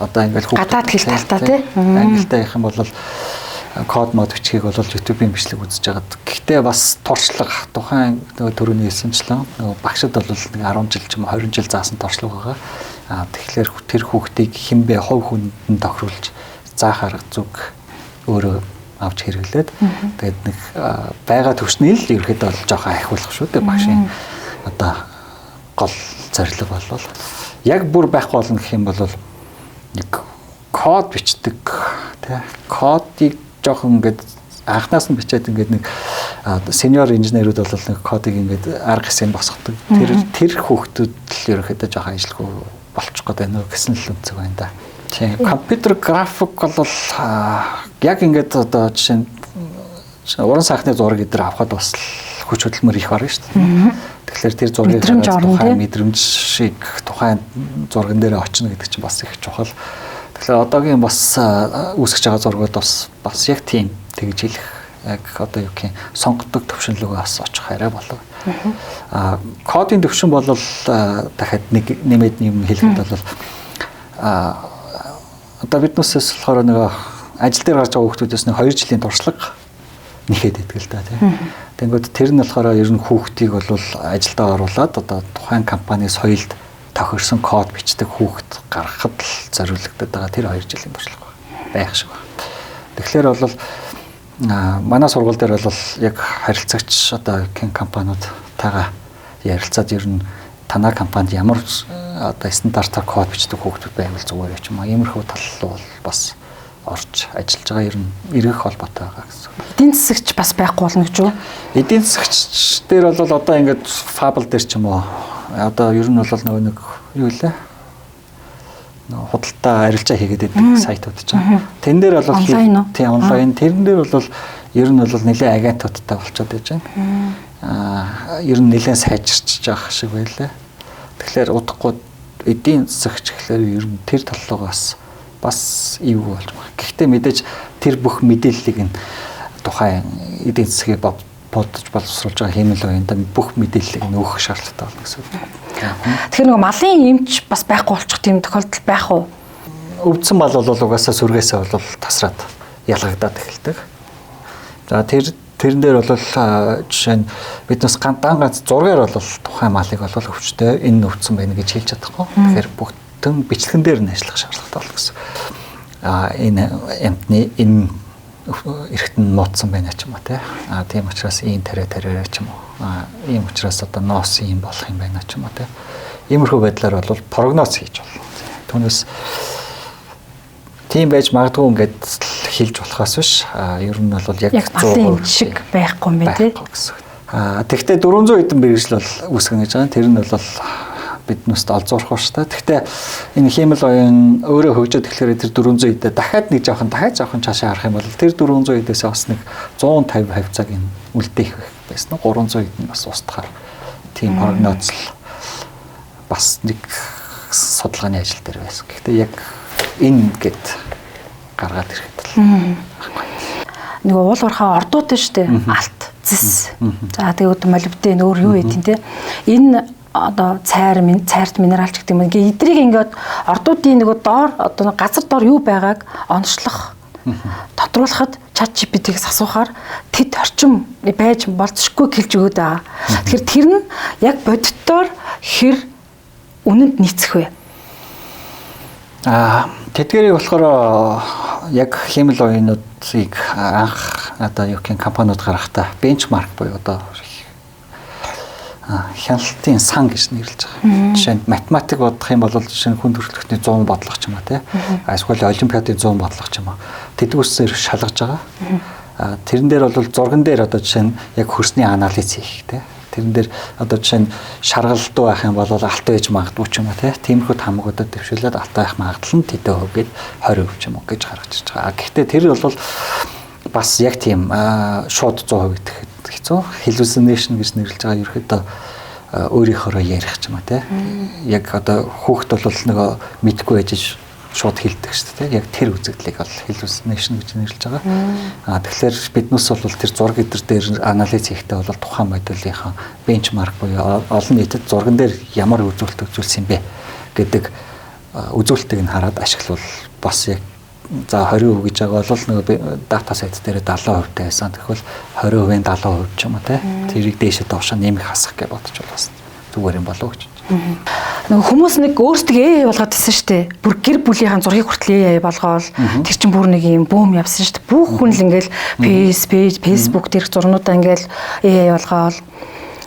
одоо ингээл гадаад хэл талтаа тийм. Англитай их юм бол код мод бичгийг бол YouTube-ийн бичлэг үзэж байгаад. Гэхдээ бас туршлага тухайн нөгөө төрөний хэлсэнчлэн нөгөө багшд бол нэг 10 жил ч юм уу 20 жил заасан туршлага байгаа. Тэгэхээр тэр хүүхдийг хинбэ хувь хүнд тохируулж заах арга зүг өөрөө авч хэрэглээд тэгээд нэг байгаа төвчний л ерөөхдөө бол жоохон ахиулах шүү дээ багшийн одоо гол зорилго бол яг бүр байхгүй болно гэх юм бол нэг код бичдэг тий кодыг жоохон ингээд анхнаас нь бичээд ингээд нэг сеньор инженерүүд бол нэг кодыг ингээд арга хэсэг босгодог. Тэр хүүхдүүд л ерөөхдөө жоохон ажилгүй болчих гээд байна гэсэн л үнцэг байна да. Тийм компьютер график бол яг ингээд одоо жишээ нь уран сайхны зураг эдэр авахад бас хүч хөдөлмөр их орно шүү дээ. Тэгэхээр тэр зургийг тухайн мэдрэмжийг тухайн зурган дээр очно гэдэг чинь бас их чухал. Тэгэхээр одоогийн бас үүсгэж байгаа зургууд бас яг тийм тэгж хэлэх яг одоо юу гэх юм сонгодог төвшинлөгөө бас очих арай болов. Кодын төвшин бол дахиад нэг нэмээд юм хэлэхэд бол одоо биднээс болохоор нэг ажил дээр гарч байгаа хүүхдүүдээс нэг 2 жилийн туршлага нэхэд идэг л да тийм. Тэнгүүд тэр нь болохоор ер нь хүүхдийг бол ажилдаа оруулаад одоо тухайн компани соёлд тохирсон код бичдэг хүүхд гаргахад л зориулагдаад байгаа тэр 2 жилийн туршлага байх шиг байна. Тэгэхээр бол манай сургууль дээр бол яг харилцагч одоо компаниудтайгаа ярилцаад ер нь танай компанид ямар одоо стандартаар код бичдэг хүүхдүүд байвал зүгээр ч юм уу. Иймэрхүү тал бол бас орж ажиллаж байгаа ер нь эргэх холбоотой байгаа гэсэн. Эдийн засагч бас байхгүй болно гэж үү? Эдийн засагч дээр бол одоо ингээд Fable дээр ч юм уу. Одоо ер нь бол нөгөө нэг юу лээ? Худалдаа арилжаа хийгээд байдаг сайтууд ч юм. Тэн дээр бол тийм онлайн тэрэн дээр бол ер нь бол нэлээд агентуудтай болчиход байж байна. Ер нь нэлээд сайжирч байгаа шиг байлаа. Тэгэхээр удахгүй эдийн засагч гэхлээр ер нь тэр талуугаас бас ивгүй болж байгаа. Гэхдээ мэдээж тэр бүх мэдээллийг нь тухайн эдийн засгийг бодож боловсруулж байгаа хэмэл оюунда бүх мэдээллийг нь өгөх шаардлагатай байна гэсэн үг. Тэгэхээр нөгөө малын эмч бас байхгүй болчих тийм тохиолдол байх уу? Өвдсөн мал бол угаасаа сүргээсээ бол тасраад ялгагдаад эхэлдэг. За тэрэн дээр бол жишээ нь биднээс ганц зургаар бол тухайн малыг бол өвчтөй энэ өвдсөн байна гэж хэлж чадахгүй. Тэгэхээр бүгдэн бичлэгэн дээр нь ажиллах шаардлагатай болно гэсэн. Энэ эмтний энэ эргэтэн нууцсан байна ч юм уу тийм учраас ийм тарай ч юм уу ийм учраас одоо ноос ийм болох юм байна ч юм уу иймэрхүү байдлаар бол прогноз хийж болно. Түүнээс тийм байж магадгүй ингээд хэлж болохоос биш ер нь бол яг 100% шиг байхгүй юм байна тий. Тэгвэл 400 хэдэн мэргэжил бол үүсгэн гэж байгаа. Тэр нь бол биднээс олзуурах ба штэ. Гэхдээ энэ хиймэл оюун өөрөө хөгжөөд тэгэхээр тэр 400 хэдээ дахиад жоохон цаашаа харах юм бол тэр 400 хэдээс бас нэг 150 хавцааг нь үлдээх байсан. 300 хэдэн бас устгахаар тийм прогноз бас нэг судалгааны ажил дээр байсан. Гэхдээ яг энэ гэд гаргаад ирэхэд л нөгөө уул уурхаа ордууд штэ алт зис. За тэгээд молибден өөр юу гэдэг те. Энэ одоо цайрт минералч гэдэг юм. Эдрийг ингээд ордуудын нөгөө доор одоо газар доор юу байгааг онцлох тодруулахад ChatGPT-гээс асуухаар тэд орчим байж болцсохгүй хэлж өгöd байгаа. Тэгэхээр тэр нь яг бодиттоор хэр үнэнд нийцэх вэ? Тэдгэрийг болохоор яг хиймэл оюунуудыг анх одоо юу гэх компаниуд гаргахтаа бенчмарк буюу одоо хяналтын сан гэж нэрлэж байгаа. Жишээ нь математик бодох юм бол жишээ нь хүн төрөлхтний 100 бодлого ч юм уу тий. Эсвэл олимпиадын 100 бодлого ч юм уу. Тэдгүүсээр шалгаж байгаа. Тэрэн дээр бол зурган дээр одоо жишээ нь яг хөрсний анализ хийх тий. Тэрэн дээр одоо жишээ нь шаргалдуу байх юм бол алт байж магадгүй ч юм уу тий. Тиймэрхүү хамгуудад дэвшүүлээд алт байх магадлал нь тэдэ хөвгээд 20% ч юм уу гэж гаргаж ирж байгаа. Гэхдээ тэр бол бас яг тийм шууд 100% гэхэд хэцүү. Hallucination гэж нэрлэж байгаа ерөөхдөө өөрийнхөө ярих ч юм уу тий. Яг одоо хүүхд бол нөгөө мэдгүй байж шууд хэлдэг шүү дээ. Яг тэр үзэгдлийг бол hallucination гэж нэрлэж байгаа. Тэгэхээр биднээс бол тэр зураг дээр анализ хийхдээ бол тухайн модулийнхаа бенчмарк буюу олон нийтэд зурган дээр ямар үзүүлэлт үзүүлсэн бэ гэдэг үзүүлэлтийг нь хараад ашиглавал бас яг за 20% гэж байгаа бол нөгөө дата сайт дээр 70% байсан. Тэгвэл 20%-ийн 70% ч юм уу тий. Тэрийг дээшээ доошоо нэмэх хасах гэж бодож бас зүгээр юм болов уу гэж. Нөгөө хүмүүс нэг өөрсдөө AI болгоод ирсэн шүү дээ. Бүр гэр бүлийнхэн зургийг хүртэл AI болгоол тэр чинь бүр нэг юм бүүм явсан шүү дээ. Бүх хүн л ингээл Facebook дээрх зурнуудаа ингээл AI болгоол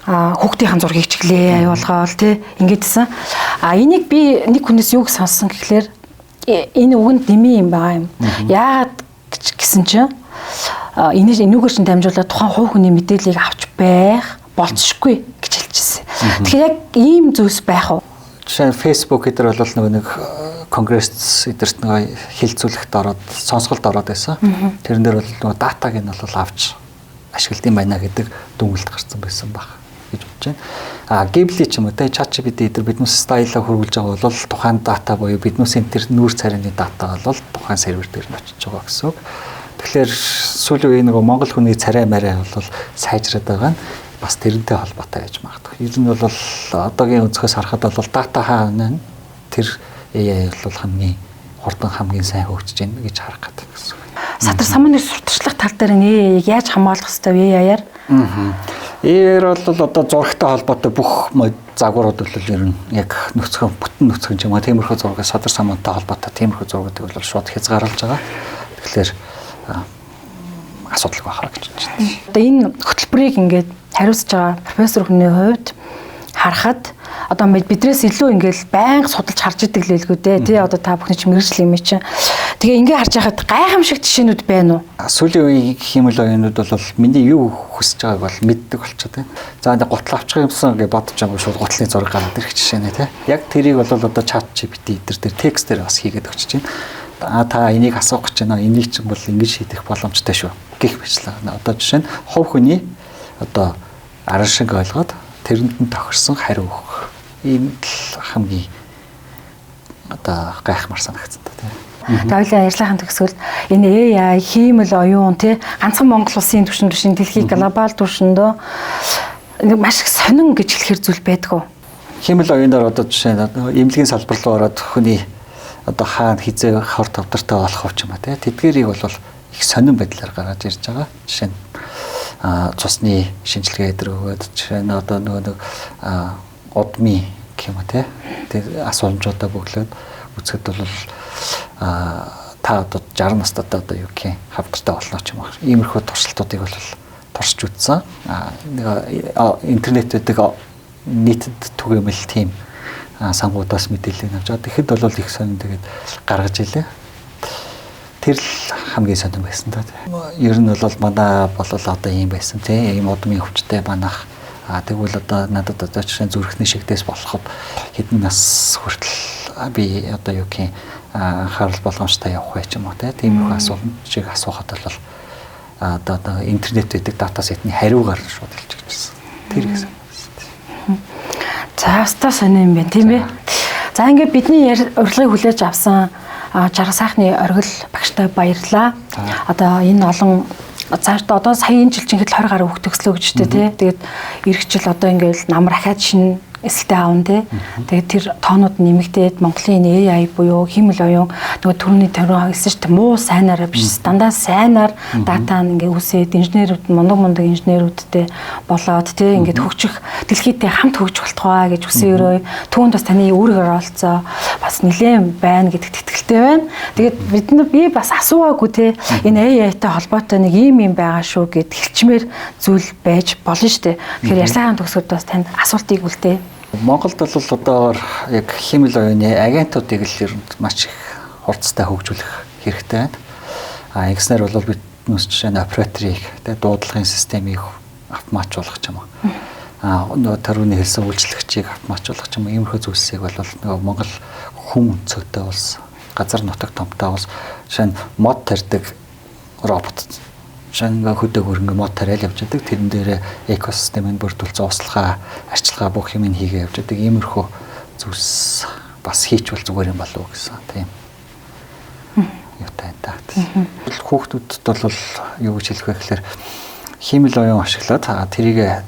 хүүхдийн зургийг ч AI болгоол тий ингэдсэн. Энийг би нэг хүнээс юу гэж сонссон гэхлээр энэ үгэнд нэмий юм байгаа юм. Яагаад гэсэн чинь энүүгээр чинь дамжуулаад тухайн хувь хүний мэдээллийг авч байх болцсохгүй гэж хэлчихсэн. Тэгэхээр яг ийм зүйлс байх уу? Жишээ нь Facebook эдэр бол нэг конгресс эдэрт нэг хилцүүлэхт ороод сонсголт ороод байсан. Тэрэн дээр бол нөгөө датаг нь бол авч ашигладаг юм байна гэдэг дүгнэлт гарсан байсан баг гэж бодож байна. Ghibli ч юм уу те ChatGPT эдэр биднээс стайлаа хөрвүүлж байгаа бол тухайн дата буюу биднээсийн тэр нүүр царайны дата бол тухайн сервер дээр нь очиж байгаа гэсэн үг. Тэгэхээр сүүлийн үеийн нөгөө монгол хүний царай марай бол сайжраад байгаа нь бас тэрнтэй холбоотой байж магадгүй. Ер нь бол одоогийн өнцгөөс харахад бол дата хаана тэр AI бол хамгийн хурдан хамгийн сайн хөгжиж байна гэж харах гэдэг гэсэн үг. Садар самны сурталчлах тал дээр AI-г яаж хамгаалах ёстой вэ AI-аар? AI-аар бол одоо зурагтай холбоотой бүх загварууд бол ер нь яг бүтэн нөхцөн ч юм уу тиймэрхүү зураг садар самантай холбоотой тиймэрхүү зургуудыг бол шууд хязгаарлаж байгаа. Тэгэхээр асуудал байхаа гэж бодож байна. Одоо энэ хөтөлбөрийг ингээд хариуцж байгаа профессор хүний хувьд харахад одоо бидрээс илүү ингээл байнга судалж харж идэг лэлгүй дээ. Тэ одоо та бүхний ч мэрэгжил юм чинь. Тэгээ ингээ харж байхад гайхамшиг жишээнүүд байна уу? Сүүлийн үеийн хиймэл оюунууд бол миний юу хүсэж байгааг бол мэддэг болчиход байна. За энэ гутал авчих юмсан гэж бодож байгаа шууд гутлын зураг гараад ирэх жишээ нэ тий. Яг тэрийг бол одоо чат GPT дээр текстээр бас хийгээд өгч чинь. Та энийг асуух гэж байна. Энийг чинь бол ингэж шийдэх боломжтой шүү. Гэх мэтлээ. Одоо жишээ нь хувь хүний одоо аран шиг ойлгоод тэрэнд нь тохирсон хариу өгөх. Ийм л хамгийн одоо гайхмар санагдсан та тийм. Хоёулаа ярьслахын төгсгөл энэ AI хиймэл оюун тий ганцхан Монгол улсын түвшин дэлхийн глобал түвшиндөө маш их сонин гэж хэлэхэр зүйл байдгүй. Хиймэл оюунаар одоо жишээ нь эмнэлгийн салбар руу ороод хүний одоо хаана хизээ хор тавдартай болох ч юм а тий тэдгэрийг бол их сонин байдлаар гаргаж ирж байгаа. Жишээ нь цусны шинжилгээ дээр өгөөд жишээ нь одоо нэг удмын гэх юм те асуумжуудаа бөглөөд үзэхэд бол та одоо 60 настай одоо юу гэх юм хавдартай болно ч юм аа. Иймэрхүү туршилтуудыг бол туршиж үзсэн. Интернет гэдэг нийтэд түгээмэл тийм сангуудаас мэдээлэл авч байгаа. Тэгэхэд бол их сонин тэгээд гаргаж илээ. Тэр л хамгийн сонин байсан та. Ер нь бол манай болол одоо ийм байсан тийм ийм удмын өвчтэй манах. Тэгвэл одоо надад одоо жишээ зүрхний шигдээс болоход хэдэн нас хүртэл би одоо юу гэх юм анхаарал болгоомжтой явах байх юм уу тийм их асуултыг асуухад бол одоо интернет гэдэг дата сетний хариугаар шууд хэлж өгчсэн. Тэр гэсэн. За хаста сони юм байна тийм ээ. За ингээд бидний урилгыг хүлээж авсан жаргал сайхны оргил багштай баярлалаа. Одоо энэ олон цаашдаа одоо сая энэ жил чинь 20 гаруй хүүхд төслөө гэж дээ тий. Тэгээд эх жил одоо ингээл намар ахаад шинэ эсэлтэй аавн тий. Тэгээд тэр тоонууд нэмэгдээд Монголын AI буюу хиймэл оюун нөгөө төрөний тавиан хэлсэн шүү дээ муу сайнаараа биш дандаа сайнаар дата ингээ үсээд инженерүүд мундаг инженерүүдтэй болоод тий ингээд хөгжих дэлхийдээ хамт хөгжих болтугай гэж үсэн өрөө түүнд бас таны үүрэг оролцоо бас нэлээд байна гэдэгт итгэлтэй байна. Тэгээд би бас асуугаагүй тий энэ AI-тай холбоотой нэг ийм байгаа шүү гэд хэлчмээр зүйл байж болно шүү дээ. Тэгэхээр ярьсаахын төгсгөд бас танд асуултыг үлдээ. Монголд бол одоо яг хиймэл оюуны агентуудыг л ер нь маш их хурцтай хөгжүүлэх хэрэгтэй байна. Ингэснээр бол бид нүс жишээ нь операторыг тэ дуудлагын системийг автоматжуулах ч юм уу. Нөгөө төрөний хэлсэн үйлчлэгчийг автоматжуулах ч юм уу. Иймэрхүү зүйлсийг бол нөгөө Монгол хүн өнцөгтэй улс, газар нутаг томтой улс жишээ нь мод тарьдаг робот шанга хөдөө хөрөнгө мод тариал явж байдаг. Тэрэн дээр экосистемийг бүрдүүлсэн услахаа, арчилгаа бүх юм хийгээ явж байдаг. Иймэрхүү зүйлс бас хийчвэл зүгээр юм болов уу гэсэн тийм. Юутай таа. Хүүхдүүдэд бол юу гэж хэлэх вэ гэхээр хиймэл оюун ашиглаад тэрийг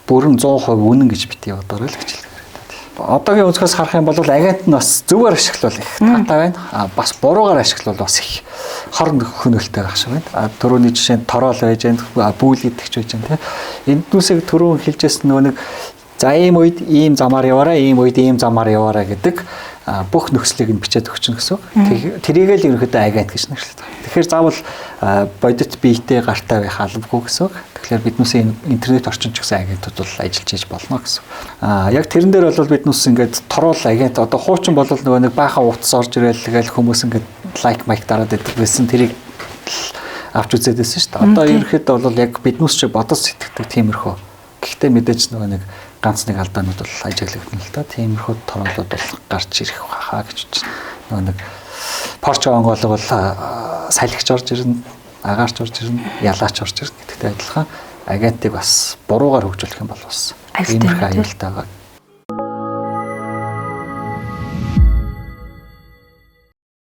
бүрэн 100% үнэн гэж бити явуулаарай л гэж хэлдэг. Одоогийн өнцгөөс харах юм бол агент нь бас зөвөр ашиглал их таатай байна. Бас буруугаар ашиглал бас их хор хөнөөлтэй байх шиг байна. Төрөний жишээ нь тороол байж байна, бүүл идэгч байж байна тийм. Энд нүсийг түрүүн хэлжсэн нөгөө нэг за ийм үед ийм замаар яваарай, ийм үед ийм замаар яваарай гэдэг бүх нөхцөлийг нь бичээд өгч гэсэн. Тэрийг л ерөнхийдөө агент гэж нэрлэдэг. Тэгэхээр заавал бодит биетэй гартай байх албагүй гэсэн. Тэгэхээр биднээс интернет орчинд ч гэсэн агентууд бол ажиллаж хийж болно гэсэн. Яг тэрэн дээр бол биднээс ингээд торол агент одоо хуучин бол нөгөө нэг баахан утас орж ирэл гээл хүмүүс ингээд лайк майк дараад байдаг байсан. Тэрийг авч үзээд байсан шүү дээ. Одоо ерөнхийдөө бол яг биднээс ч бодож сэтгэдэг тиймэрхүү. Гэхдээ мэдээж нөгөө нэг ганц нэг алдаанууд бол ажиглагдана л та. Тиймэрхүү тороолууд бол гарч ирэх хаа гэж байна. Нөгөө нэг Porsche онгоолго бол салхич орж ирнэ, агаарч орж ирнэ, ялаач орж ирнэ гэдэгтэй адилхан агентыг бас буруугаар хөгжүүлэх юм бол бас иймэрхүү аюултай байгаа